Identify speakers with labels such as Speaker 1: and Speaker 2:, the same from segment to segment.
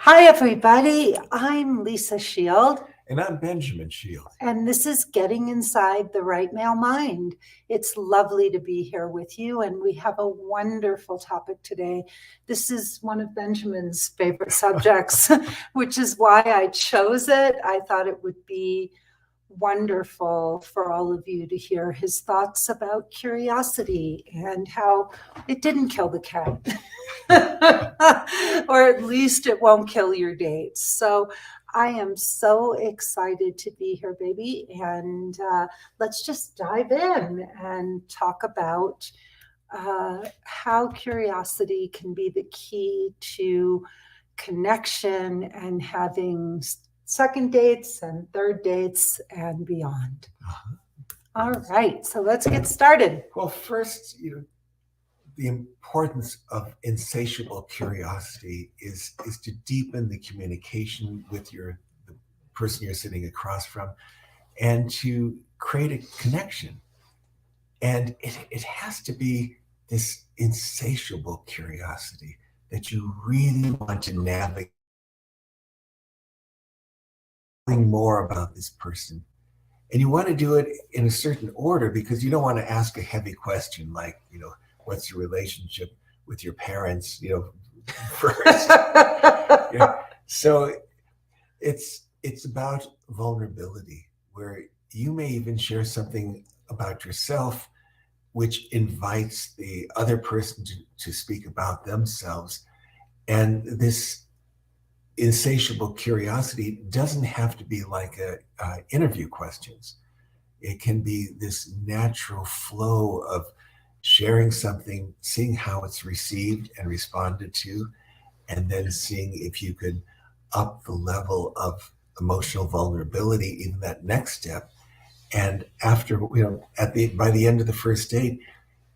Speaker 1: Hi, everybody. I'm Lisa Shield,
Speaker 2: And I'm Benjamin Shield.
Speaker 1: and this is Getting Inside the Right Male Mind. It's lovely to be here with you, and we have a wonderful topic today. This is one of Benjamin's favorite subjects, which is why I chose it. I thought it would be wonderful for all of you to hear his thoughts about curiosity and how it didn't kill the cat. Or at least it won't kill your dates. So I am so excited to be here, baby. And let's just dive in and talk about how curiosity can be the key to connection and having second dates and third dates and beyond. All right, so let's get started.
Speaker 2: Well, first, the importance of insatiable curiosity is to deepen the communication with the person you're sitting across from, and to create a connection. And it has to be this insatiable curiosity that you really want to navigate more about this person. And you want to do it in a certain order because you don't want to ask a heavy question like, what's your relationship with your parents, first. So it's about vulnerability, where you may even share something about yourself which invites the other person to speak about themselves. And this insatiable curiosity doesn't have to be like interview questions. It can be this natural flow of sharing something, seeing how it's received and responded to, and then seeing if you could up the level of emotional vulnerability, even that next step. And after, by the end of the first date,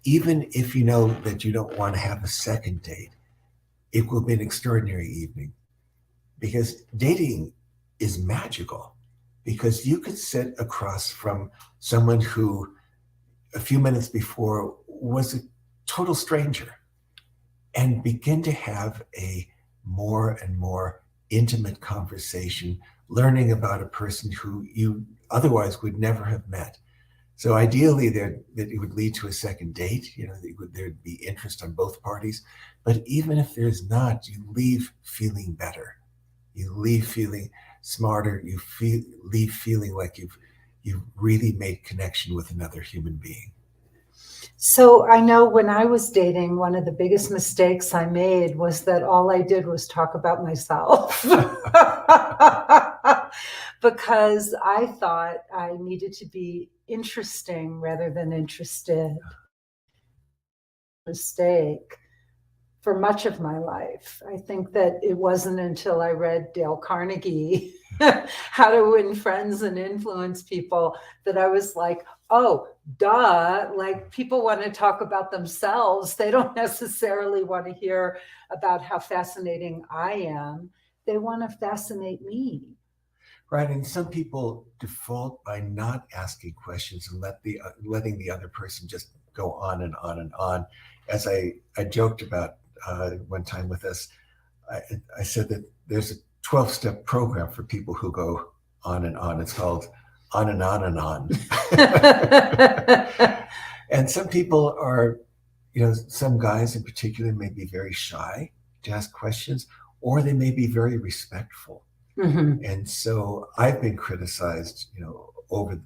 Speaker 2: even if you know that you don't want to have a second date, it will be an extraordinary evening. Because dating is magical, because you could sit across from someone who a few minutes before was a total stranger and begin to have a more and more intimate conversation, learning about a person who you otherwise would never have met. So ideally that it would lead to a second date, there'd be interest on both parties. But even if there's not, you leave feeling better. You leave feeling smarter. You leave feeling like you've really made connection with another human being.
Speaker 1: So I know when I was dating, one of the biggest mistakes I made was that all I did was talk about myself. Because I thought I needed to be interesting rather than interested. Mistake for much of my life. I think that it wasn't until I read Dale Carnegie, How to Win Friends and Influence People, that I was like, oh, duh, like people want to talk about themselves. They don't necessarily want to hear about how fascinating I am. They want to fascinate me.
Speaker 2: Right, and some people default by not asking questions and letting the other person just go on and on and on. As I joked about one time with us, I said that there's a 12-step program for people who go on and on. It's called On and On and On. And some people are, some guys in particular may be very shy to ask questions, or they may be very respectful.
Speaker 1: Mm-hmm.
Speaker 2: And so I've been criticized, over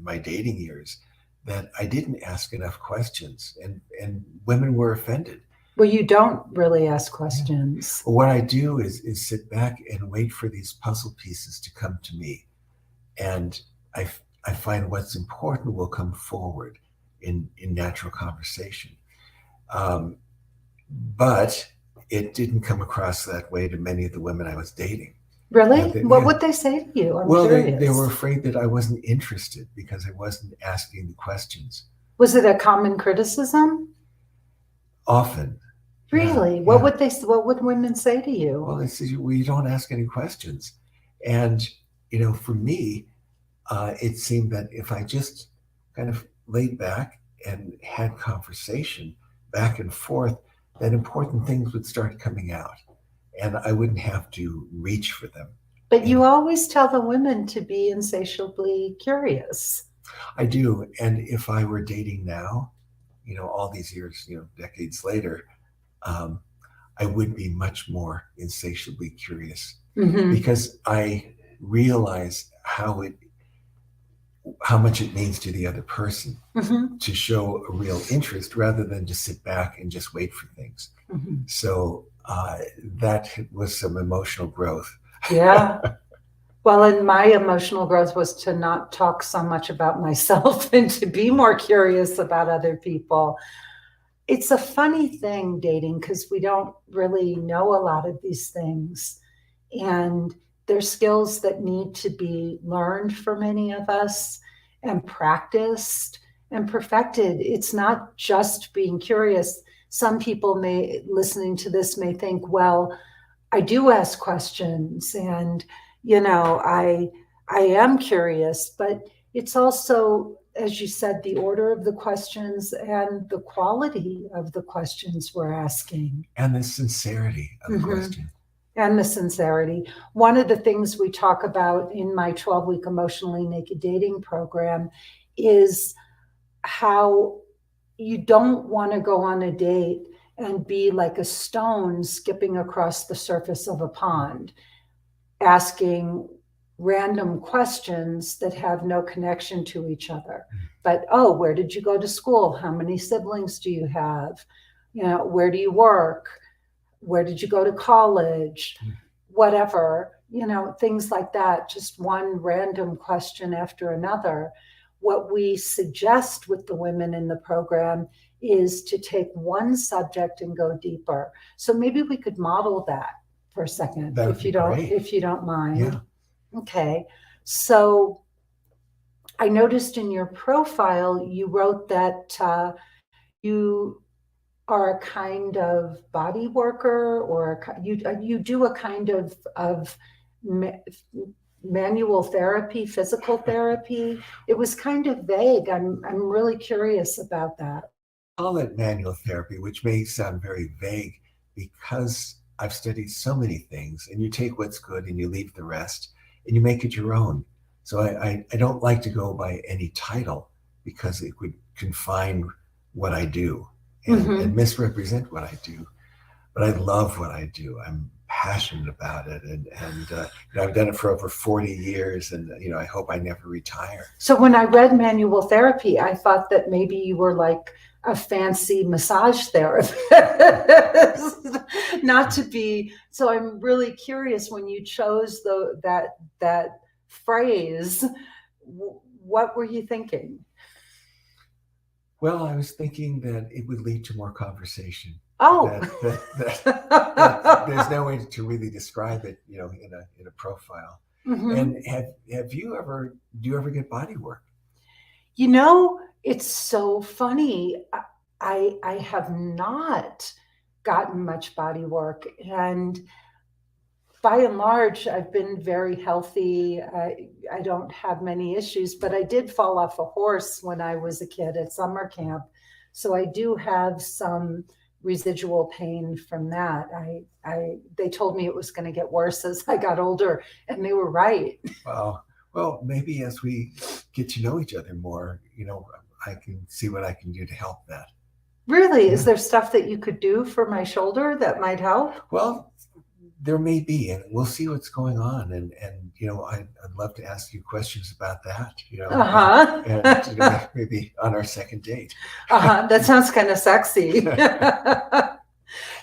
Speaker 2: my dating years, that I didn't ask enough questions, and women were offended.
Speaker 1: Well, you don't really ask questions.
Speaker 2: What I do is sit back and wait for these puzzle pieces to come to me. And I find what's important will come forward in natural conversation. But it didn't come across that way to many of the women I was dating.
Speaker 1: Really? What would they say to you?
Speaker 2: Well, they were afraid that I wasn't interested because I wasn't asking the questions.
Speaker 1: Was it a common criticism?
Speaker 2: Often.
Speaker 1: Really?
Speaker 2: Yeah.
Speaker 1: What would women say to you?
Speaker 2: Well, they say, well, you don't ask any questions. And, for me, it seemed that if I just kind of laid back and had conversation back and forth, that important things would start coming out. and I wouldn't have to reach for them.
Speaker 1: But you
Speaker 2: And
Speaker 1: always tell the women to be insatiably curious.
Speaker 2: I do. And if I were dating now, all these years, decades later, um, I would be much more insatiably curious
Speaker 1: Mm-hmm.
Speaker 2: because I realize how much it means to the other person
Speaker 1: Mm-hmm.
Speaker 2: to show a real interest rather than just sit back and just wait for things.
Speaker 1: Mm-hmm.
Speaker 2: So that was some emotional growth.
Speaker 1: Yeah. Well, and my emotional growth was to not talk so much about myself and to be more curious about other people. It's a funny thing dating because we don't really know a lot of these things. And they're skills that need to be learned for many of us and practiced and perfected. It's not just being curious. Some people may, listening to this, may think, well, I do ask questions and, I am curious, but it's also, as you said, the order of the questions and the quality of the questions we're asking.
Speaker 2: And the sincerity of the
Speaker 1: Mhm.
Speaker 2: question.
Speaker 1: And the sincerity. One of the things we talk about in my 12-week emotionally naked dating program is how you don't want to go on a date and be like a stone skipping across the surface of a pond, asking random questions that have no connection to each other. But, oh, where did you go to school? How many siblings do you have? Where do you work? Where did you go to college? Whatever, things like that, just one random question after another. What we suggest with the women in the program is to take one subject and go deeper. So maybe we could model that for a second,
Speaker 2: That would
Speaker 1: if
Speaker 2: be
Speaker 1: you don't,
Speaker 2: great.
Speaker 1: if you don't mind.
Speaker 2: Yeah.
Speaker 1: Okay. So I noticed in your profile you wrote that you are a kind of body worker, or you do a kind of manual therapy, physical therapy. It was kind of vague. I'm really curious about that.
Speaker 2: Call it manual therapy, which may sound very vague because I've studied so many things, and you take what's good and you leave the rest and you make it your own. So I don't like to go by any title because it would confine what I do and misrepresent what I do. But I love what I do. I'm passionate about it, and I've done it for over 40 years, and I hope I never retire.
Speaker 1: So when I read manual therapy, I thought that maybe you were like a fancy massage therapist, not to be. So I'm really curious, when you chose that phrase, what were you thinking?
Speaker 2: Well, I was thinking that it would lead to more conversation.
Speaker 1: Oh,
Speaker 2: That there's no way to really describe it, in a profile.
Speaker 1: Mhm.
Speaker 2: And do you ever get body work?
Speaker 1: It's so funny. I have not gotten much body work, and by and large, I've been very healthy. I don't have many issues, but I did fall off a horse when I was a kid at summer camp. So I do have some residual pain from that. They told me it was going to get worse as I got older, and they were right.
Speaker 2: Wow. Well, maybe as we get to know each other more, I can see what I can do to help that.
Speaker 1: Really?
Speaker 2: Yeah.
Speaker 1: Is there stuff that you could do for my shoulder that might help?
Speaker 2: Well, there may be, and we'll see what's going on. And I'd love to ask you questions about that. And maybe on our second date.
Speaker 1: That sounds kind of sexy.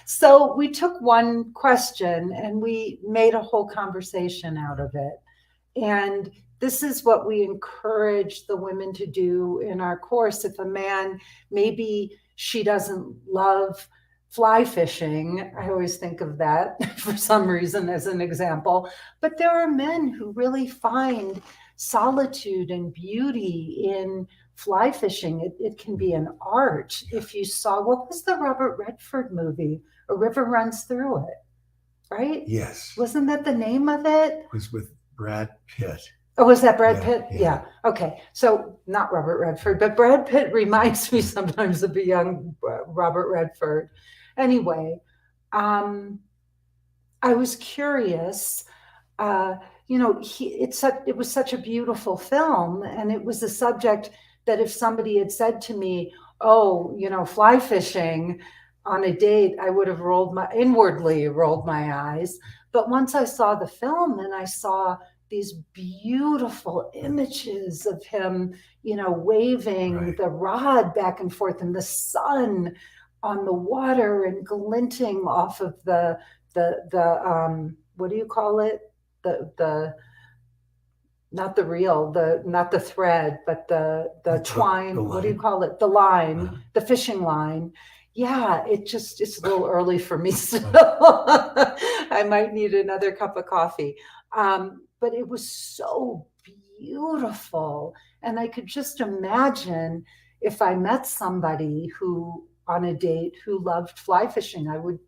Speaker 1: So we took one question and we made a whole conversation out of it. And this is what we encourage the women to do in our course. If a man, maybe she doesn't love fly fishing, I always think of that for some reason as an example, but there are men who really find solitude and beauty in fly fishing. It can be an art. If you saw, what was the Robert Redford movie? A River Runs Through It, right?
Speaker 2: Yes.
Speaker 1: Wasn't that the name of it?
Speaker 2: It was with Brad Pitt.
Speaker 1: Oh, was that Brad Pitt?
Speaker 2: Yeah.
Speaker 1: Yeah. Okay. So not Robert Redford, but Brad Pitt reminds me sometimes of a young Robert Redford. Anyway, I was curious. uh, it was such a beautiful film, and it was a subject that if somebody had said to me, "Oh, fly fishing on a date," I would have inwardly rolled my eyes. But once I saw the film and I saw these beautiful images of him, waving
Speaker 2: Right.
Speaker 1: the rod back and forth in the sun on the water and glinting off of the what do you call it? The not the reel, the not the thread, but the
Speaker 2: The
Speaker 1: twine. What do you
Speaker 2: line.
Speaker 1: call it? The line,
Speaker 2: Uh,
Speaker 1: the fishing line. Yeah, it's a little early for me still.
Speaker 2: uh,
Speaker 1: I might need another cup of coffee. But it was so beautiful, and I could just imagine if I met somebody who on a date who loved fly fishing, I would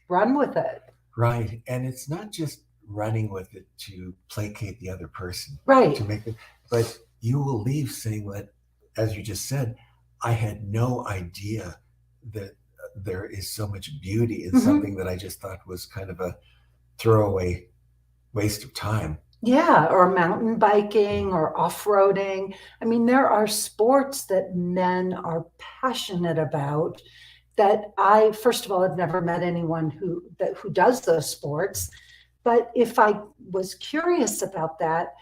Speaker 1: run with it.
Speaker 2: right. And it's not just running with it to placate the other person,
Speaker 1: Right.
Speaker 2: to make it, but you will leave saying that, as you just said, I had no idea that there is so much beauty in
Speaker 1: Mm-hmm.
Speaker 2: something that I just thought was kind of a throwaway waste of time.
Speaker 1: Yeah, or mountain biking or off-roading. I mean, there are sports that men are passionate about that I, first of all, have never met anyone who does those sports. But if I was curious about that,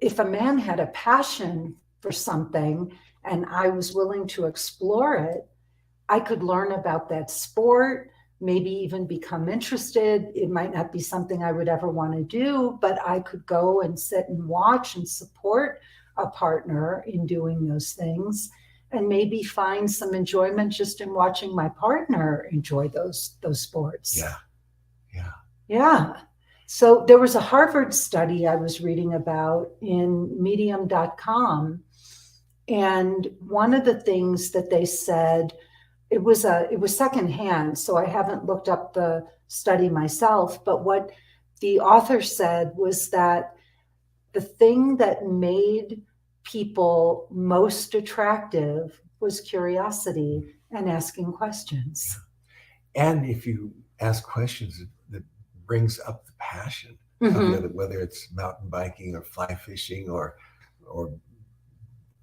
Speaker 1: if a man had a passion for something and I was willing to explore it, I could learn about that sport, maybe even become interested. It might not be something I would ever want to do, but I could go and sit and watch and support a partner in doing those things, and maybe find some enjoyment just in watching my partner enjoy those sports.
Speaker 2: Yeah. Yeah.
Speaker 1: Yeah. So there was a Harvard study I was reading about in medium.com, and one of the things that they said, it was secondhand, so I haven't looked up the study myself, but what the author said was that the thing that made people most attractive was curiosity and asking questions.
Speaker 2: And if you ask questions that brings up the passion of the
Speaker 1: Mm-hmm.
Speaker 2: other, whether it's mountain biking or fly fishing or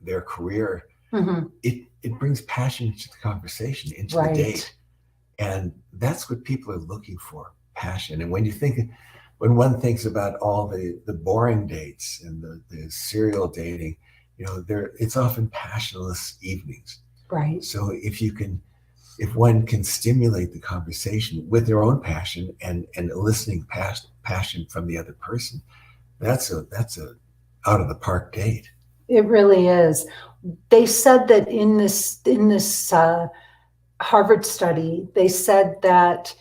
Speaker 2: their career,
Speaker 1: Mm-hmm.
Speaker 2: it brings passion into the conversation, into the
Speaker 1: Right.
Speaker 2: date. And that's what people are looking for, passion. And when one thinks about all the boring dates and the serial dating, it's often passionless evenings.
Speaker 1: Right.
Speaker 2: So if one can stimulate the conversation with their own passion and eliciting passion from the other person, that's a out of the park date.
Speaker 1: It really is. They said that in this Harvard study, they said that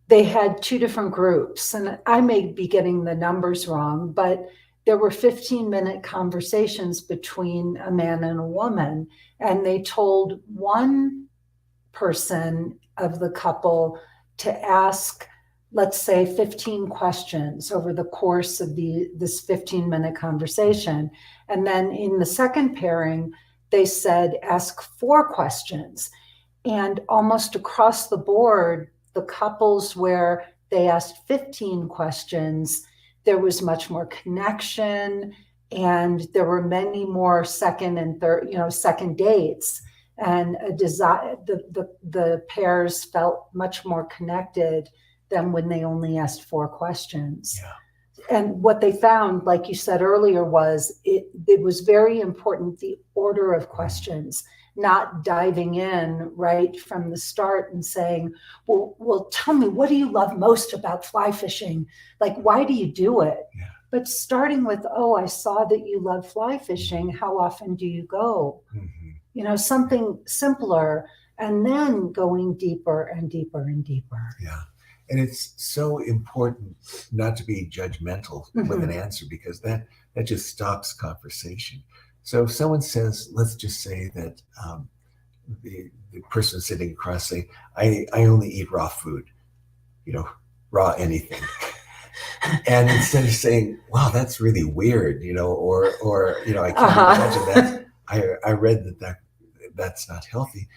Speaker 1: they had two different groups, and I may be getting the numbers wrong, but there were 15-minute conversations between a man and a woman, and they told one person of the couple to ask, let's say, 15 questions over the course of this 15-minute conversation. And then in the second pairing, they said, ask 4 questions. And almost across the board, the couples where they asked 15 questions, there was much more connection, and there were many more second and third, second dates, and a desire. The pairs felt much more connected than when they only asked 4 questions.
Speaker 2: Yeah.
Speaker 1: And what they found, like you said earlier, was it was very important, the order of questions, not diving in right from the start and saying, well, tell me, what do you love most about fly fishing? Like, why do you do it?
Speaker 2: Yeah.
Speaker 1: But starting with, oh, I saw that you love fly fishing. How often do you go?
Speaker 2: Mm-hmm.
Speaker 1: Something simpler, and then going deeper and deeper and deeper.
Speaker 2: Yeah. And it's so important not to be judgmental with an answer, because that just stops conversation. So if someone says, let's just say that the person sitting across saying, I only eat raw food, raw anything. And instead of saying, wow, that's really weird, or I can't imagine that. I read that's not healthy.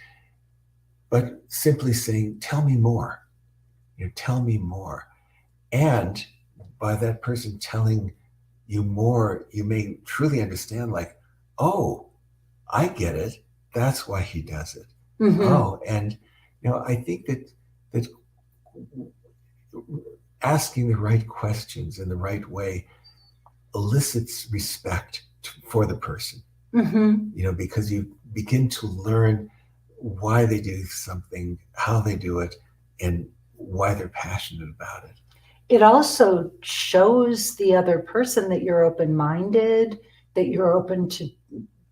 Speaker 2: But simply saying, tell me more. Tell me more. And by that person telling you more, you may truly understand, like, oh, I get it. That's why he does it. Oh, and I think that asking the right questions in the right way elicits respect for the person. Because you begin to learn why they do something, how they do it, and why they're passionate about it.
Speaker 1: It also shows the other person that you're open-minded, that you're open to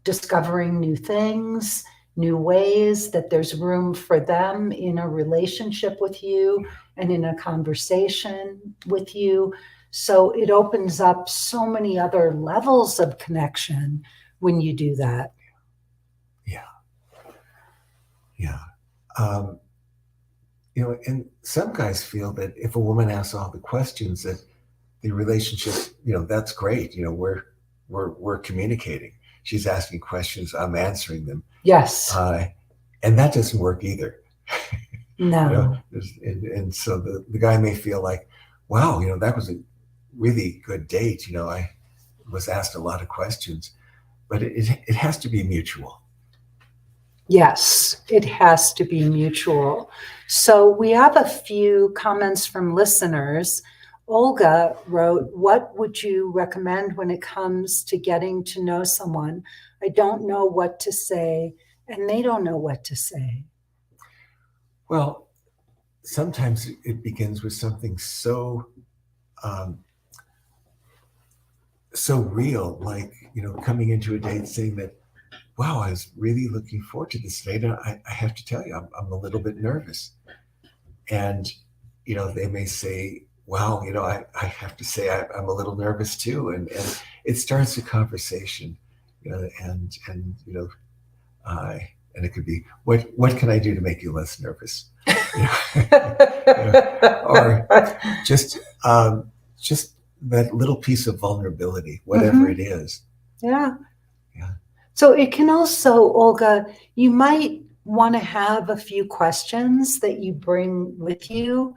Speaker 1: discovering new things, new ways, that there's room for them in a relationship with you and in a conversation with you. So it opens up so many other levels of connection when you do that.
Speaker 2: Yeah. And some guys feel that if a woman asks all the questions, that the relationship, that's great. We're communicating. She's asking questions, I'm answering them.
Speaker 1: Yes.
Speaker 2: And that doesn't work either.
Speaker 1: No.
Speaker 2: And so the guy may feel like, wow, that was a really good date. I was asked a lot of questions, but it has to be mutual.
Speaker 1: Yes, it has to be mutual. So we have a few comments from listeners. Olga wrote, what would you recommend when it comes to getting to know someone? I don't know what to say, and they don't know what to say.
Speaker 2: Well, sometimes it begins with something so real, like, coming into a date saying that, wow, I was really looking forward to this date. I have to tell you, I'm a little bit nervous. And, they may say, wow, I have to say I'm a little nervous too. And it starts a conversation, and it could be, what can I do to make you less nervous? Or just that little piece of vulnerability, whatever it is.
Speaker 1: Yeah. So it can also, Olga, you might want to have a few questions that you bring with you.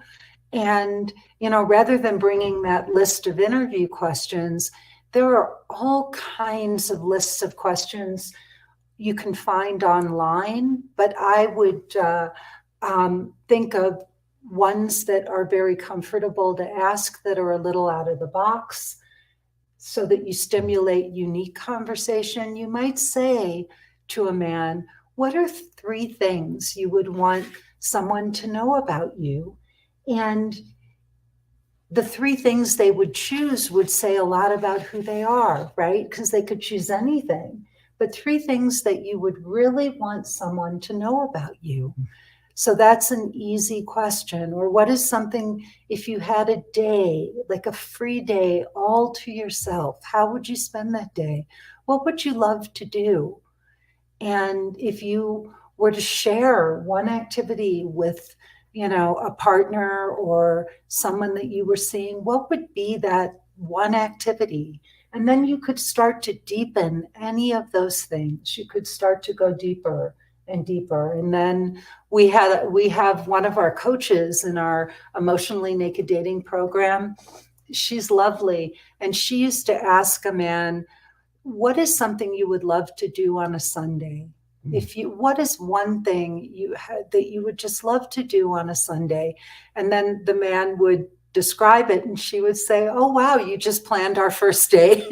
Speaker 1: And, rather than bringing that list of interview questions, there are all kinds of lists of questions you can find online. But I would think of ones that are very comfortable to ask, that are a little out of the box, so that you stimulate unique conversation. You might say to a man, what are 3 things you would want someone to know about you? And the 3 things they would choose would say a lot about who they are, right? Because they could choose anything. But 3 things that you would really want someone to know about you. So that's an easy question. Or what is something, if you had a day, like a free day all to yourself, how would you spend that day? What would you love to do? And if you were to share one activity with, a partner or someone that you were seeing, what would be that one activity? And then you could start to deepen any of those things. You could start to go deeper and deeper. And then we have one of our coaches in our Emotionally Naked Dating program. She's lovely. And she used to ask a man, what is something you would love to do on a Sunday? What is one thing that you would just love to do on a Sunday? And then the man would describe it, and she would say, oh, wow, you just planned our first date.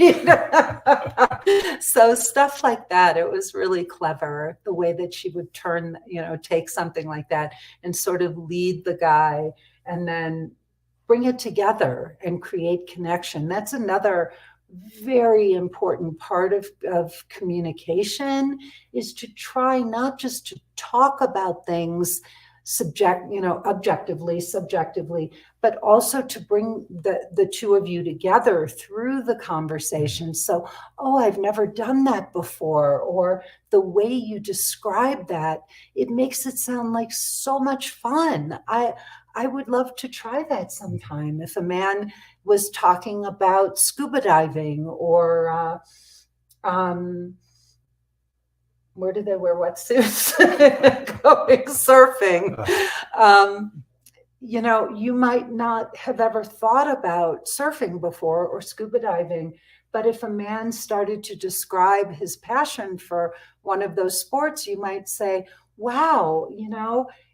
Speaker 1: So stuff like that. It was really clever, the way that she would take something like that and sort of lead the guy and then bring it together and create connection. That's another very important part of communication, is to try not just to talk about things objectively, subjectively, but also to bring the 2 of you together through the conversation. So, oh, I've never done that before, or the way you describe that, it makes it sound like so much fun. I would love to try that sometime. If a man was talking about scuba diving or where do they wear wetsuits? Going surfing. you might not have ever thought about surfing before or scuba diving, but if a man started to describe his passion for one of those sports, you might say, wow,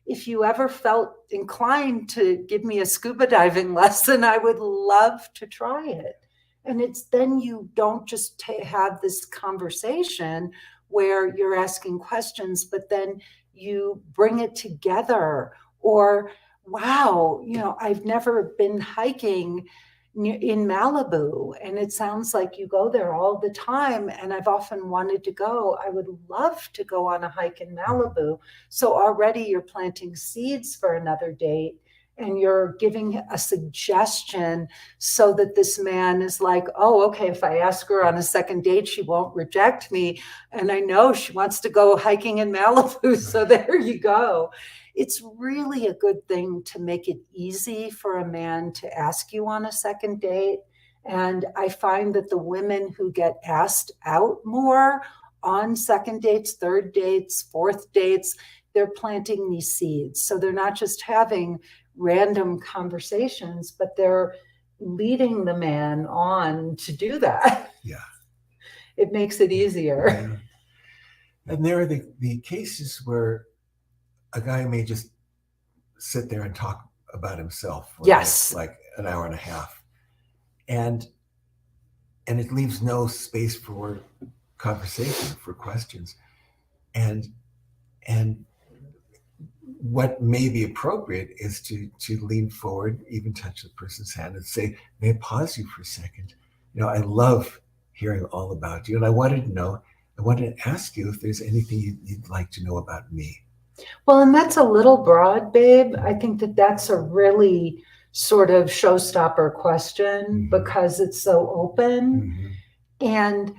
Speaker 1: if you ever felt inclined to give me a scuba diving lesson, I would love to try it. And it's then you don't just have this conversation where you're asking questions, but then you bring it together. Or, wow, I've never been hiking in Malibu, and it sounds like you go there all the time, and I've often wanted to go. I would love to go on a hike in Malibu. So already you're planting seeds for another date, and you're giving a suggestion so that this man is like, oh, okay, if I ask her on a second date, she won't reject me. And I know she wants to go hiking in Malibu. So there you go. It's really a good thing to make it easy for a man to ask you on a second date. And I find that the women who get asked out more on second dates, third dates, fourth dates, they're planting these seeds. So they're not just having random conversations, but they're leading the man on to do that.
Speaker 2: Yeah.
Speaker 1: It makes it easier.
Speaker 2: Yeah. And there are the cases where a guy may just sit there and talk about himself for
Speaker 1: yes,
Speaker 2: like an hour and a half. And it leaves no space for conversation, for questions. And what may be appropriate is to lean forward, even touch the person's hand and say, may I pause you for a second? I love hearing all about you. And I wanted to ask you if there's anything you'd like to know about me.
Speaker 1: Well, and that's a little broad, babe. I think that that's a really sort of showstopper question because it's so open. And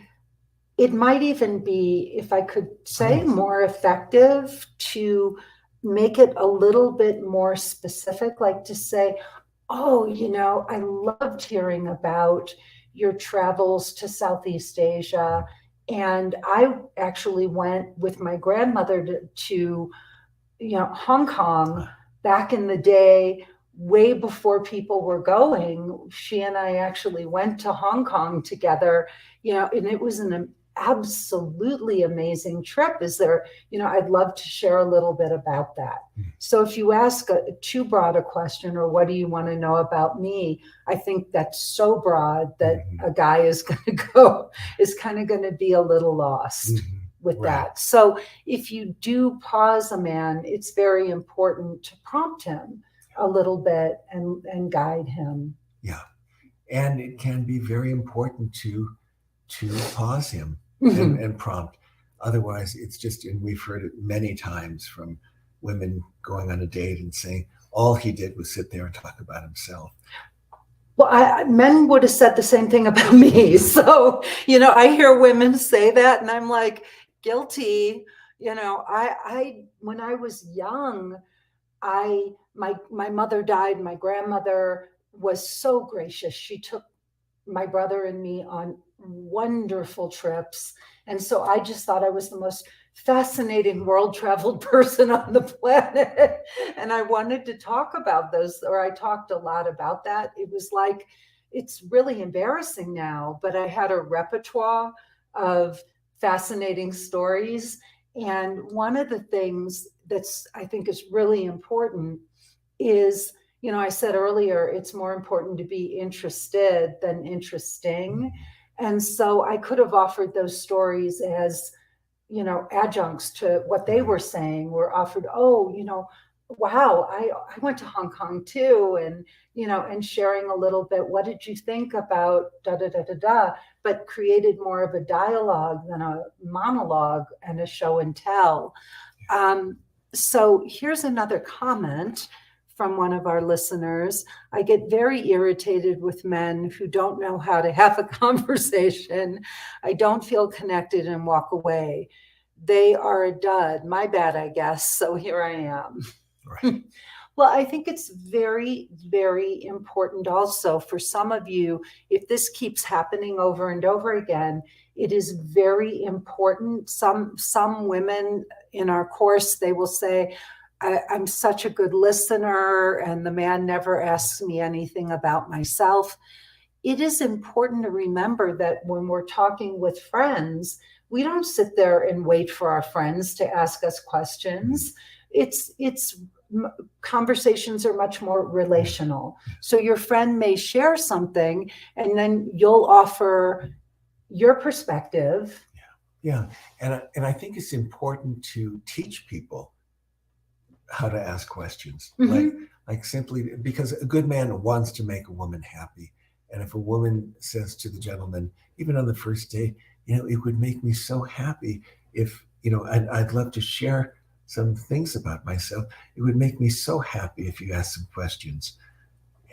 Speaker 1: it might even be, if I could say, more effective to make it a little bit more specific, like to say, oh, I loved hearing about your travels to Southeast Asia. And I actually went with my grandmother to Hong Kong back in the day, way before people were going. She and I actually went to Hong Kong together, and it was an absolutely amazing trip. I'd love to share a little bit about that. So if you ask too broad a question, or what do you want to know about me? I think that's so broad that a guy is kind of going to be a little lost with that. So if you do pause a man, it's very important to prompt him a little bit and guide him.
Speaker 2: Yeah. And it can be very important to pause him and prompt. Otherwise, it's just, and we've heard it many times from women going on a date and saying, all he did was sit there and talk about himself.
Speaker 1: Well, men would have said the same thing about me. So, I hear women say that, and I'm like, guilty. I when I was young, my mother died. My grandmother was so gracious. She took my brother and me on wonderful trips. And so I just thought I was the most fascinating world traveled person on the planet. And I wanted to talk about those, or I talked a lot about that. It was like, it's really embarrassing now, but I had a repertoire of fascinating stories. And one of the things that's, I think, is really important is, I said earlier, it's more important to be interested than interesting. And so I could have offered those stories as, adjuncts to what they were saying. Were offered, wow, I went to Hong Kong too. And, and sharing a little bit, what did you think about da, da, da, da, da, but created more of a dialogue than a monologue and a show and tell. So here's another comment from one of our listeners. I get very irritated with men who don't know how to have a conversation. I don't feel connected and walk away. They are a dud. My bad, I guess. So here I am.
Speaker 2: Right.
Speaker 1: Well, I think it's very, very important also for some of you, if this keeps happening over and over again, it is very important. Some women in our course, they will say, I'm such a good listener, and the man never asks me anything about myself. It is important to remember that when we're talking with friends, we don't sit there and wait for our friends to ask us questions. It's conversations are much more relational. So your friend may share something, and then you'll offer your perspective.
Speaker 2: Yeah. And I think it's important to teach people how to ask questions. Like simply because a good man wants to make a woman happy. And if a woman says to the gentleman, even on the first date, it would make me so happy if, I'd love to share some things about myself. It would make me so happy if you asked some questions.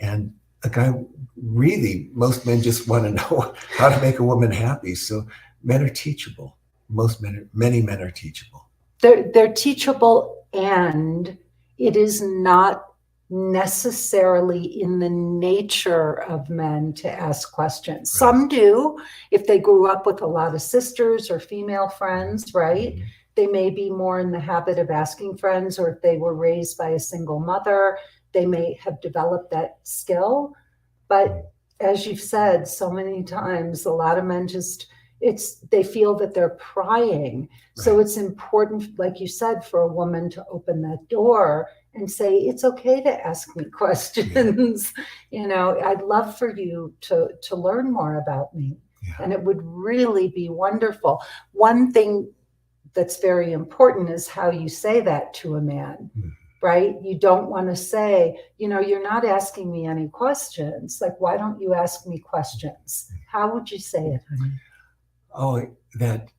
Speaker 2: And a guy, really, most men just want to know how to make a woman happy. So men are teachable. Many men are teachable.
Speaker 1: They're teachable, and it is not necessarily in the nature of men to ask questions. Right. Some do, if they grew up with a lot of sisters or female friends, right? Mm-hmm. They may be more in the habit of asking friends, or if they were raised by a single mother, they may have developed that skill. But as you've said so many times, a lot of men they feel that they're prying. Right. So it's important, like you said, for a woman to open that door and say, it's okay to ask me questions. Yeah. I'd love for you to learn more about me. Yeah. And it would really be wonderful. One thing that's very important is how you say that to a man. Mm-hmm. Right? You don't want to say, you're not asking me any questions. Like, why don't you ask me questions? How would you say it, honey?
Speaker 2: Oh, that,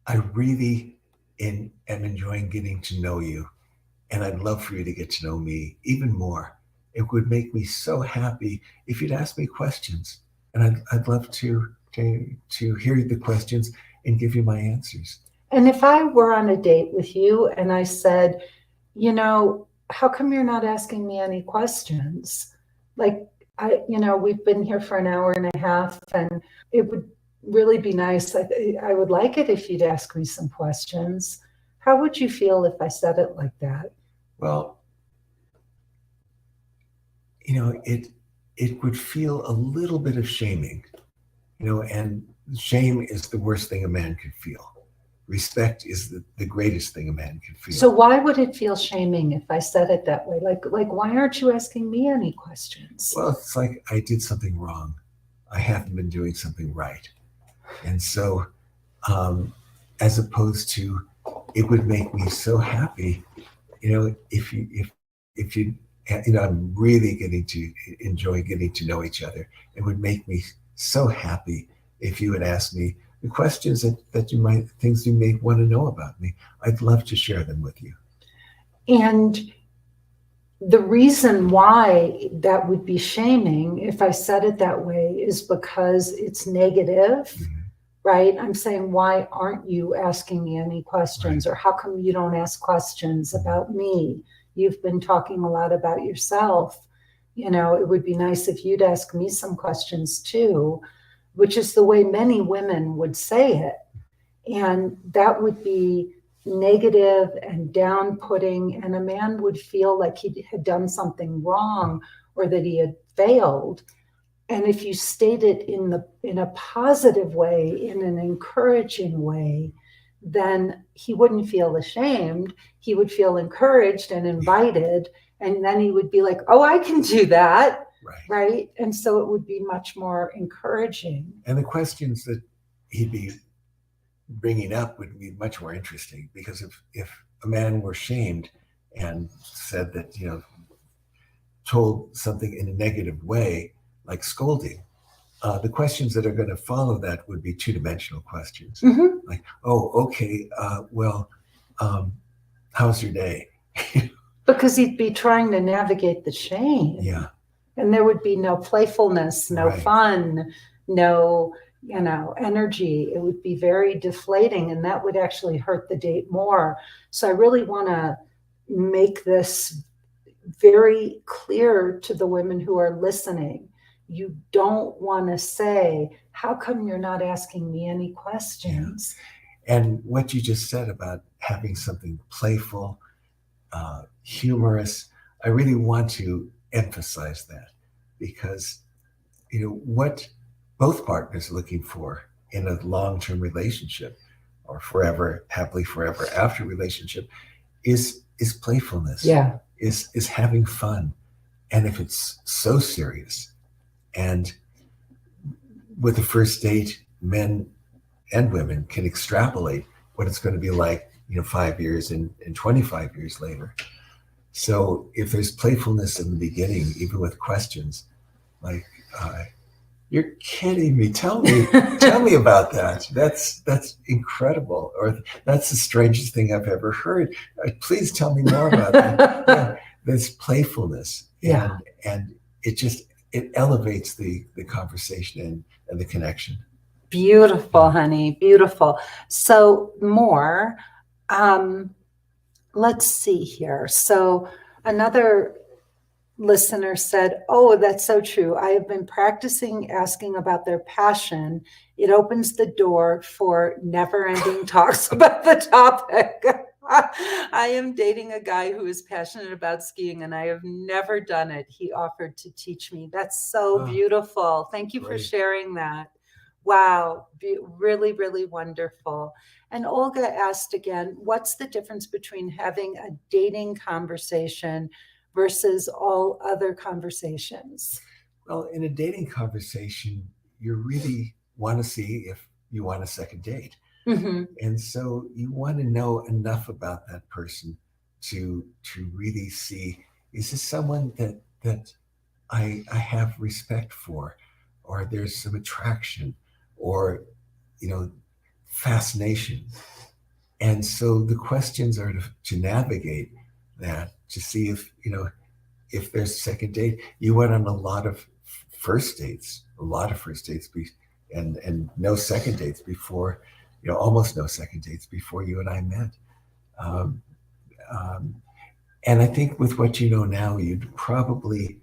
Speaker 2: I really am enjoying getting to know you. And I'd love for you to get to know me even more. It would make me so happy if you'd ask me questions. And I'd love to hear the questions and give you my answers.
Speaker 1: And if I were on a date with you and I said, how come you're not asking me any questions? Like, we've been here for an hour and a half, and it would really be nice. I would like it if you'd ask me some questions. How would you feel if I said it like that?
Speaker 2: Well, it would feel a little bit of shaming, and shame is the worst thing a man could feel. Respect is the greatest thing a man can feel.
Speaker 1: So why would it feel shaming if I said it that way? Like why aren't you asking me any questions?
Speaker 2: Well, it's like I did something wrong. I haven't been doing something right. And so, as opposed to, it would make me so happy, if you, I'm really getting to enjoy getting to know each other. It would make me so happy if you would ask me the questions things you may want to know about me. I'd love to share them with you.
Speaker 1: And the reason why that would be shaming, if I said it that way, is because it's negative, mm-hmm. right? I'm saying, why aren't you asking me any questions? Right. Or how come you don't ask questions about me? You've been talking a lot about yourself. It would be nice if you'd ask me some questions too, which is the way many women would say it. And that would be negative and down-putting, and a man would feel like he had done something wrong or that he had failed. And if you state it in a positive way, in an encouraging way, then he wouldn't feel ashamed. He would feel encouraged and invited, and then he would be like, oh, I can do that. Right. And so it would be much more encouraging.
Speaker 2: And the questions that he'd be bringing up would be much more interesting, because if a man were shamed and said that, told something in a negative way, like scolding, the questions that are going to follow that would be two-dimensional questions. Mm-hmm. Like, oh, okay, how's your day?
Speaker 1: Because he'd be trying to navigate the shame.
Speaker 2: Yeah.
Speaker 1: And there would be no playfulness, no right. fun, no, energy. It would be very deflating, and that would actually hurt the date more. So I really want to make this very clear to the women who are listening. You don't want to say, how come you're not asking me any questions?
Speaker 2: Yeah. And what you just said about having something playful, humorous. I really want to emphasize that because, what both partners are looking for in a long-term relationship or forever, happily forever after relationship is playfulness,
Speaker 1: Yeah.
Speaker 2: is having fun. And if it's so serious, and with the first date, men and women can extrapolate what it's going to be like, 5 years and 25 years later. So if there's playfulness in the beginning, even with questions like, "You're kidding me! Tell me about that. That's incredible," or "That's the strangest thing I've ever heard. Please tell me more about that." Yeah, there's playfulness,
Speaker 1: Yeah.
Speaker 2: and it elevates the conversation and the connection.
Speaker 1: Beautiful, honey, beautiful. So more, let's see here. So another listener said, "Oh, that's so true. I have been practicing asking about their passion. It opens the door for never-ending talks about the topic." I am dating a guy who is passionate about skiing, and I have never done it. He offered to teach me. That's so
Speaker 2: Oh,
Speaker 1: beautiful. Thank you for
Speaker 2: great.
Speaker 1: sharing that. Wow, really, really wonderful. And Olga asked again, what's the difference between having a dating conversation versus all other conversations?
Speaker 2: Well, in a dating conversation, you really want to see if you want a second date.
Speaker 1: Mm-hmm.
Speaker 2: And so you want to know enough about that person to really see, is this someone that I have respect for, or there's some attraction, or fascination. And so the questions are to navigate that, to see if there's a second date. You went on a lot of first dates, and no second dates before, almost no second dates before you and I met. Um, and I think with what you know now, you'd probably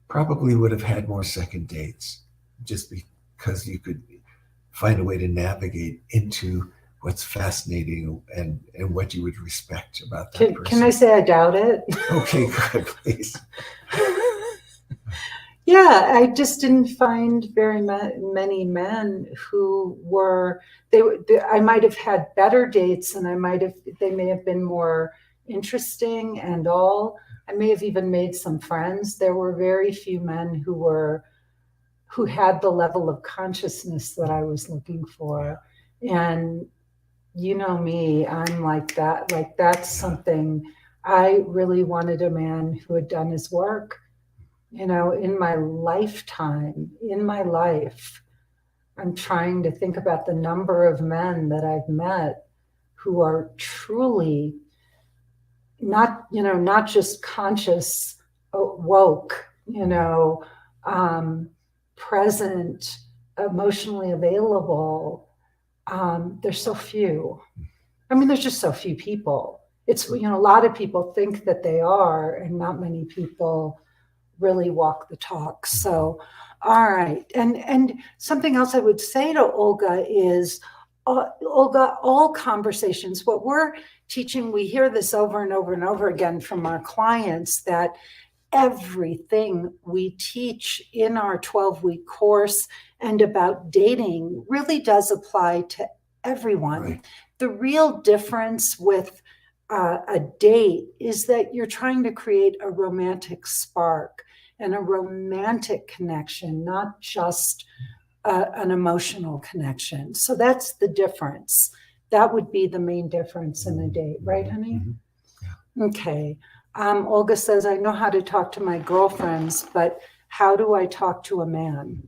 Speaker 2: would have had more second dates, just because you could find a way to navigate into what's fascinating and what you would respect about that person.
Speaker 1: Can I say I doubt it?
Speaker 2: Okay, good, please.
Speaker 1: Yeah, I just didn't find very many men who were I might have had better dates, and they may have been more interesting and all. I may have even made some friends. There were very few men who had the level of consciousness that I was looking for. And you know me, I'm like that. Like that's something I really wanted, a man who had done his work. In my lifetime, in my life, I'm trying to think about the number of men that I've met who are truly not just conscious, woke, present, emotionally available. There's so few. I mean, there's just so few people. It's, a lot of people think that they are, and not many people really walk the talk. So, all right. And something else I would say to Olga is, Olga, all conversations, what we're teaching, we hear this over and over and over again from our clients, that everything we teach in our 12-week course and about dating really does apply to everyone.
Speaker 2: Right.
Speaker 1: The real difference with a date is that you're trying to create a romantic spark and a romantic connection, not just an emotional connection. So that's the difference. That would be the main difference in a date, right, honey?
Speaker 2: Mm-hmm. Yeah.
Speaker 1: Okay. Olga says, I know how to talk to my girlfriends, but how do I talk to a man?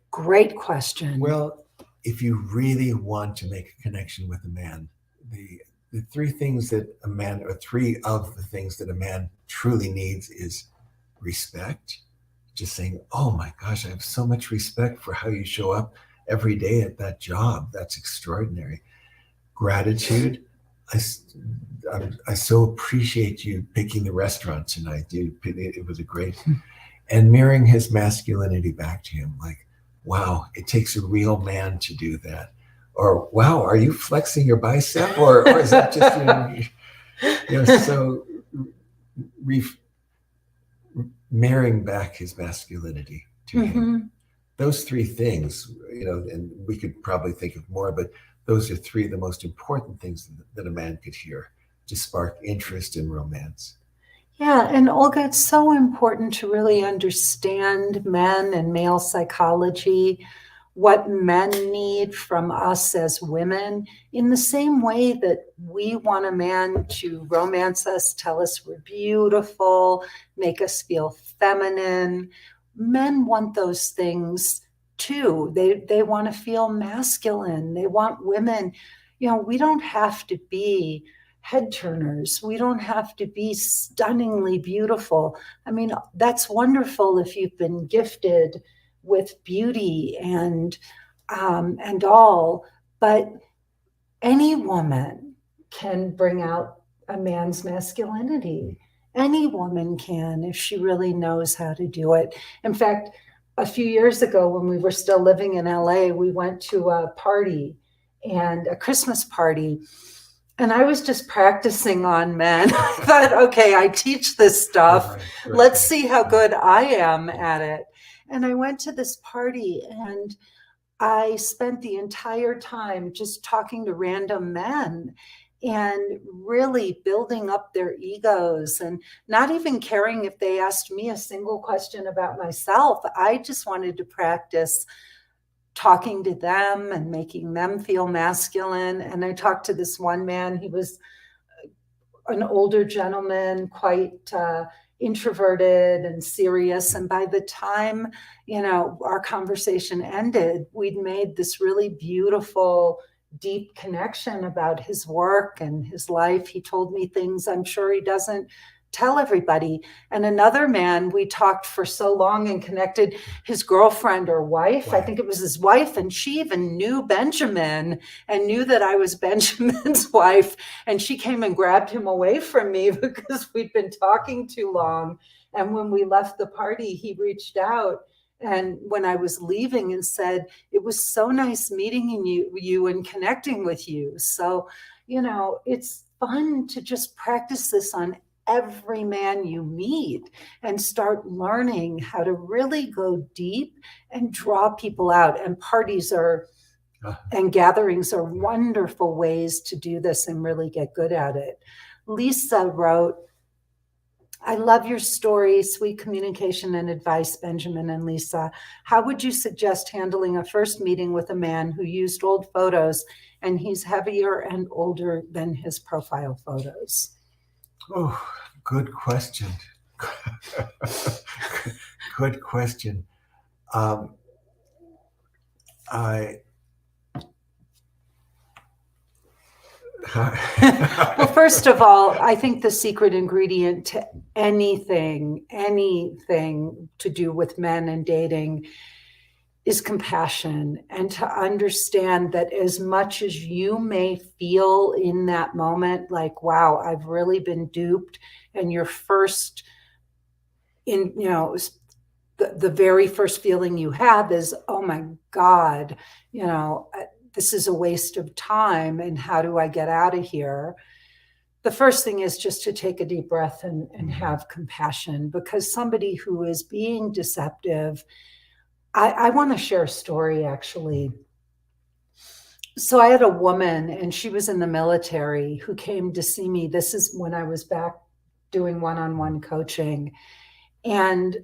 Speaker 1: Great question.
Speaker 2: Well, if you really want to make a connection with a man, the three things that a man, or three of the things that a man truly needs, is respect. Just saying, oh my gosh, I have so much respect for how you show up every day at that job. That's extraordinary. Gratitude. I so appreciate you picking the restaurant tonight. It was a great, and mirroring his masculinity back to him. Like, wow, it takes a real man to do that. or wow, are you flexing your bicep, or is that just so re- marrying back his masculinity to him. Those three things, and we could probably think of more, but those are three of the most important things that a man could hear to spark interest in romance.
Speaker 1: Yeah, and Olga, it's so important to really understand men and male psychology, what men need from us as women, in the same way that we want a man to romance us, tell us we're beautiful, make us feel feminine. Men want those things too. They want to feel masculine. They want women. We don't have to be head turners. We don't have to be stunningly beautiful. I mean, that's wonderful if you've been gifted with beauty and all, but any woman can bring out a man's masculinity. Any woman can if she really knows how to do it. In fact, a few years ago when we were still living in LA, we went to a party, and a Christmas party, and I was just practicing on men. I thought, okay, I teach this stuff.
Speaker 2: Right.
Speaker 1: Let's see how good I am at it. And I went to this party, and I spent the entire time just talking to random men and really building up their egos and not even caring if they asked me a single question about myself. I just wanted to practice talking to them and making them feel masculine. And I talked to this one man. He was an older gentleman, quite introverted and serious. And by the time, our conversation ended, we'd made this really beautiful, deep connection about his work and his life. He told me things I'm sure he doesn't tell everybody. And another man, we talked for so long and connected, his girlfriend or wife, I think it was his wife, and she even knew Benjamin and knew that I was Benjamin's wife. And she came and grabbed him away from me because we'd been talking too long. And when we left the party, he reached out. And when I was leaving, and said, it was so nice meeting you and connecting with you. So, it's fun to just practice this on every man you meet and start learning how to really go deep and draw people out. And parties and gatherings are wonderful ways to do this and really get good at it. Lisa wrote, I love your story, sweet communication and advice, Benjamin and Lisa. How would you suggest handling a first meeting with a man who used old photos and he's heavier and older than his profile photos?
Speaker 2: Oh, good question. Good question.
Speaker 1: Well, first of all, I think the secret ingredient to anything to do with men and dating is compassion, and to understand that as much as you may feel in that moment like, wow, I've really been duped, and your first the very first feeling you have is, oh my God, this is a waste of time, and how do I get out of here? The first thing is just to take a deep breath and have compassion, because somebody who is being deceptive, I want to share a story, actually. So I had a woman, and she was in the military, who came to see me. This is when I was back doing one-on-one coaching. And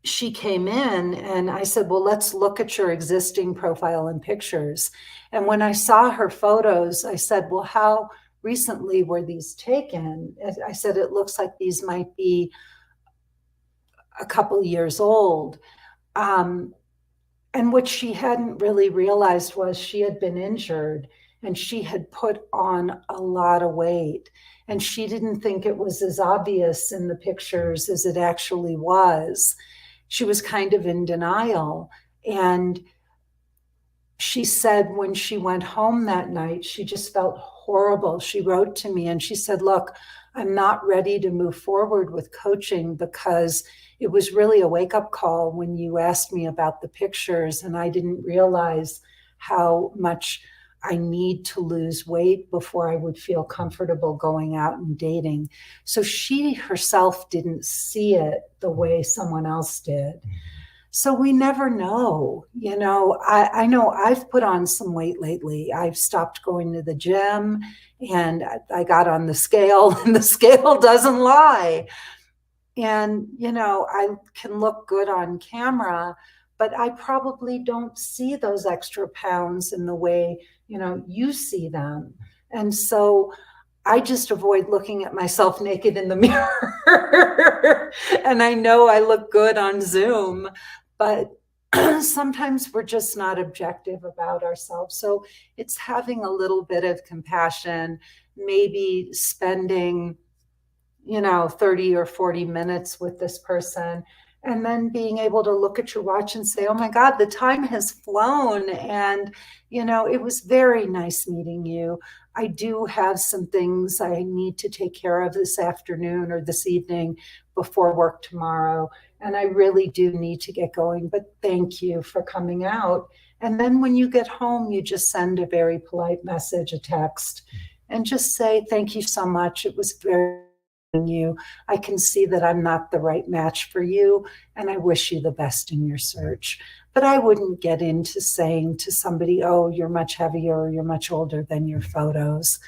Speaker 1: she came in, and I said, well, let's look at your existing profile and pictures. And when I saw her photos, I said, well, how recently were these taken? I said, it looks like these might be a couple years old. And what she hadn't really realized was she had been injured, and she had put on a lot of weight. And she didn't think it was as obvious in the pictures as it actually was. She was kind of in denial. And she said when she went home that night, she just felt horrible. She wrote to me and she said, look, I'm not ready to move forward with coaching because it was really a wake-up call when you asked me about the pictures, and I didn't realize how much I need to lose weight before I would feel comfortable going out and dating. So she herself didn't see it the way someone else did. So we never know. I know I've put on some weight lately. I've stopped going to the gym and I got on the scale, and the scale doesn't lie. And, I can look good on camera, but I probably don't see those extra pounds in the way, you see them. And so I just avoid looking at myself naked in the mirror. And I know I look good on Zoom, but sometimes we're just not objective about ourselves. So it's having a little bit of compassion, maybe spending 30 or 40 minutes with this person, and then being able to look at your watch and say, oh my God, the time has flown. And, it was very nice meeting you. I do have some things I need to take care of this afternoon or this evening before work tomorrow. And I really do need to get going, but thank you for coming out. And then when you get home, you just send a very polite message, a text, and just say, thank you so much. It was very you. I can see that I'm not the right match for you, and I wish you the best in your search. But I wouldn't get into saying to somebody, oh, you're much heavier or you're much older than your photos.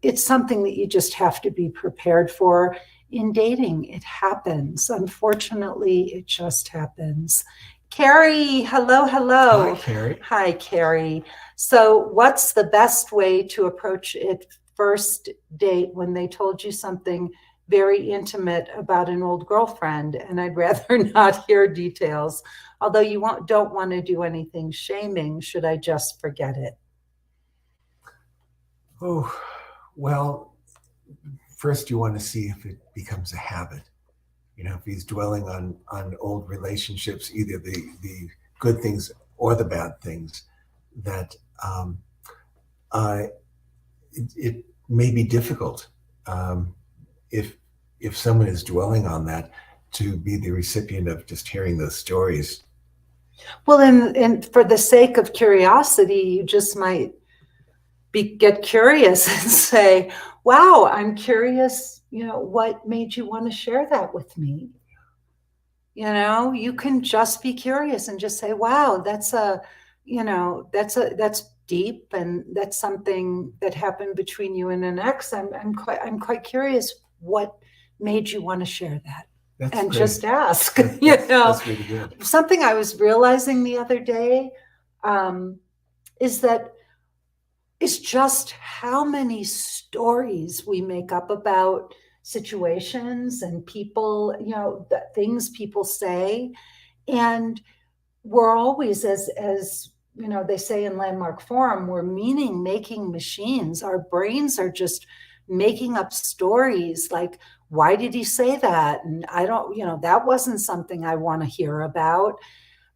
Speaker 1: It's something that you just have to be prepared for. In dating, it happens. Unfortunately, it just happens. Carrie, hello.
Speaker 2: Hi, Carrie.
Speaker 1: Hi, Carrie. So what's the best way to approach it first date when they told you something very intimate about an old girlfriend? And I'd rather not hear details, although you don't want to do anything shaming. Should I just forget it?
Speaker 2: Oh, well, first you want to see if it becomes a habit. If he's dwelling on old relationships, either the good things or the bad things, that it may be difficult, if someone is dwelling on that, to be the recipient of just hearing those stories.
Speaker 1: Well, and for the sake of curiosity, you just might get curious and say, wow, I'm curious, what made you want to share that with me? You can just be curious and just say, wow, that's deep, and that's something that happened between you and an ex. I'm quite curious what made you want to share that.
Speaker 2: That's
Speaker 1: and
Speaker 2: great.
Speaker 1: Just ask.
Speaker 2: That's really good.
Speaker 1: Something I was realizing the other day is that it's just how many stories we make up about situations and people, the things people say. And we're always, as they say in Landmark Forum, we're meaning making machines. Our brains are just making up stories like, why did he say that? And I don't, that wasn't something I want to hear about.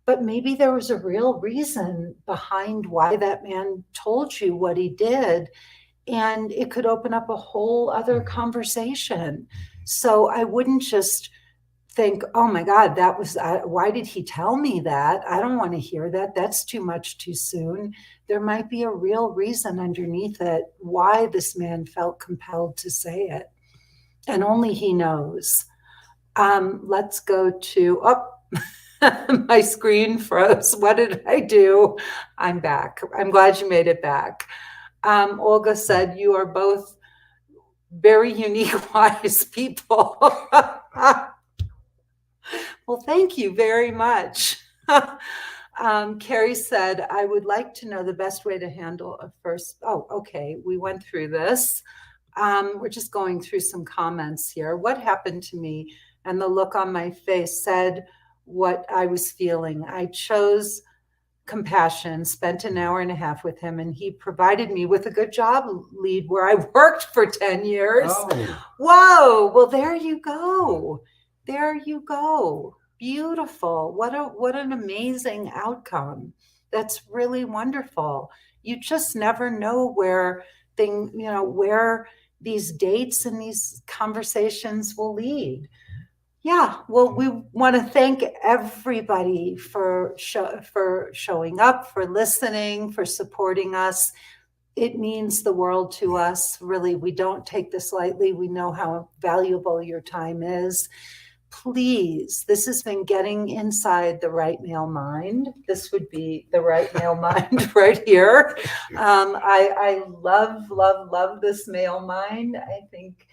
Speaker 1: But maybe there was a real reason behind why that man told you what he did. And it could open up a whole other conversation. So I wouldn't just think, oh my God, that was, why did he tell me that? I don't want to hear that. That's too much too soon. There might be a real reason underneath it why this man felt compelled to say it. And only he knows. Let's go to, my screen froze. What did I do? I'm back. I'm glad you made it back. Olga said, you are both very unique, wise people. Well, thank you very much. Carrie said, I would like to know the best way to handle a first. Oh, okay. We went through this. We're just going through some comments here. What happened to me? And the look on my face said what I was feeling. I chose compassion, spent an hour and a half with him, and he provided me with a good job lead where I worked for 10 years.
Speaker 2: Oh.
Speaker 1: Whoa. Well, there you go. There you go. Beautiful. What an amazing outcome. That's really wonderful. You just never know where where these dates and these conversations will lead. Yeah, well, we want to thank everybody for showing up, for listening, for supporting us. It means the world to us. Really, we don't take this lightly. We know how valuable your time is. Please, this has been Getting Inside the Right Male Mind. This would be the right male mind right here. I love, love, love this male mind. I think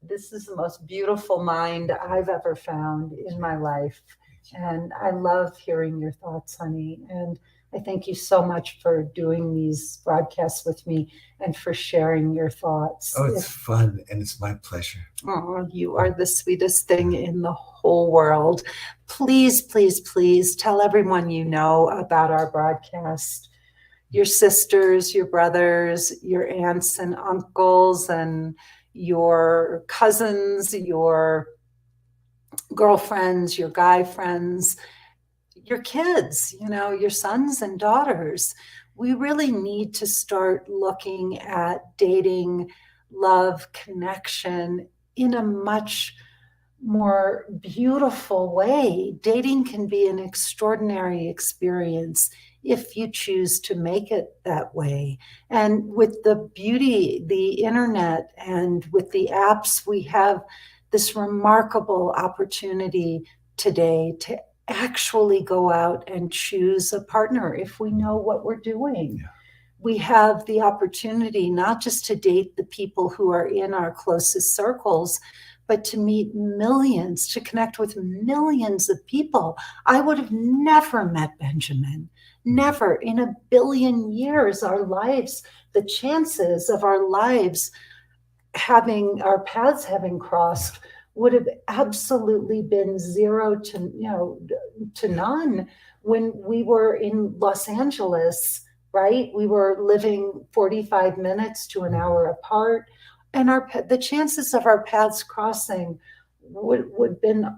Speaker 1: this is the most beautiful mind I've ever found in my life. And I love hearing your thoughts, honey. And I thank you so much for doing these broadcasts with me and for sharing your thoughts.
Speaker 2: Oh, it's fun and it's my pleasure.
Speaker 1: Oh, you are the sweetest thing in the whole world. Please, please, please tell everyone you know about our broadcast. Your sisters, your brothers, your aunts and uncles, and your cousins, your girlfriends, your guy friends, your kids, your sons and daughters. We really need to start looking at dating, love, connection in a much more beautiful way. Dating can be an extraordinary experience if you choose to make it that way. And with the beauty, the internet, and with the apps, we have this remarkable opportunity today to actually go out and choose a partner if we know what we're doing.
Speaker 2: Yeah.
Speaker 1: We have the opportunity not just to date the people who are in our closest circles, but to meet millions, to connect with millions of people. I would have never met Benjamin. Never in a billion years, our lives, the chances of our lives having our paths having crossed would have absolutely been zero to none. When we were in Los Angeles, right? We were living 45 minutes to an hour apart, and the chances of our paths crossing would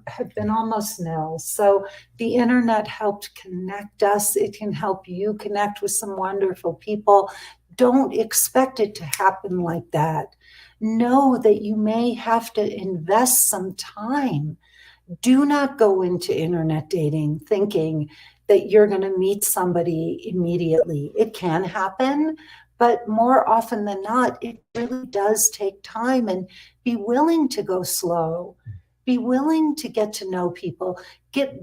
Speaker 1: have been almost nil. So the internet helped connect us. It can help you connect with some wonderful people. Don't expect it to happen like that. Know that you may have to invest some time. Do not go into internet dating thinking that you're going to meet somebody immediately. It can happen, but more often than not, it really does take time. And be willing to go slow. Be willing to get to know people.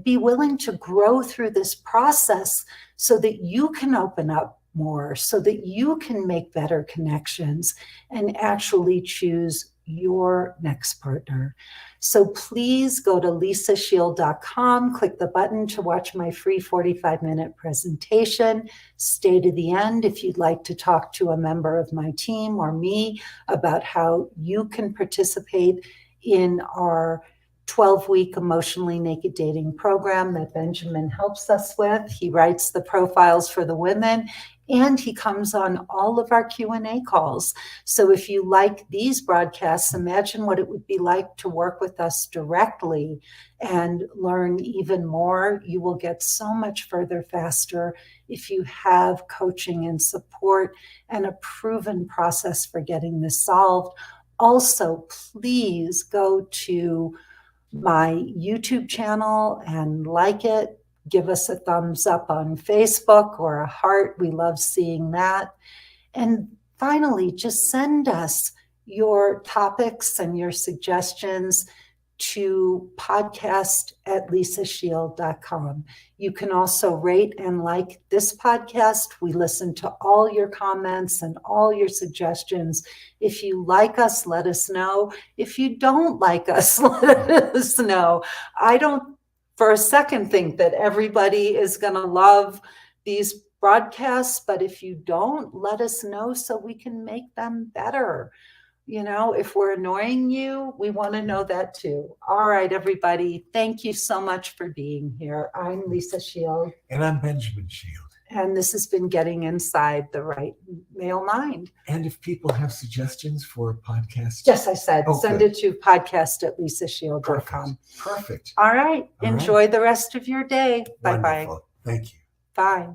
Speaker 1: Be willing to grow through this process so that you can open up more, so that you can make better connections and actually choose your next partner. So please go to lisashield.com, click the button to watch my free 45-minute presentation. Stay to the end if you'd like to talk to a member of my team or me about how you can participate in our 12-week emotionally naked dating program that Benjamin helps us with. He writes the profiles for the women, and he comes on all of our Q&A calls. So if you like these broadcasts, imagine what it would be like to work with us directly and learn even more. You will get so much further faster if you have coaching and support and a proven process for getting this solved. Also, please go to my YouTube channel and like it. Give us a thumbs up on Facebook or a heart. We love seeing that. And finally, just send us your topics and your suggestions to podcast@lisashield.com. You can also rate and like this podcast. We listen to all your comments and all your suggestions. If you like us, let us know. If you don't like us, let us know. I don't for a second think that everybody is going to love these broadcasts, but if you don't, let us know so we can make them better. If we're annoying you, we want to know that too. All right, everybody. Thank you so much for being here. I'm Lisa Shield.
Speaker 2: And I'm Benjamin Shield.
Speaker 1: And this has been Getting Inside the Right Male Mind.
Speaker 2: And if people have suggestions for podcasts?
Speaker 1: Yes, I said, send it to podcast@lisashield.com.
Speaker 2: Perfect.
Speaker 1: All right. Enjoy the rest of your day. Bye-bye.
Speaker 2: Wonderful. Thank you.
Speaker 1: Bye.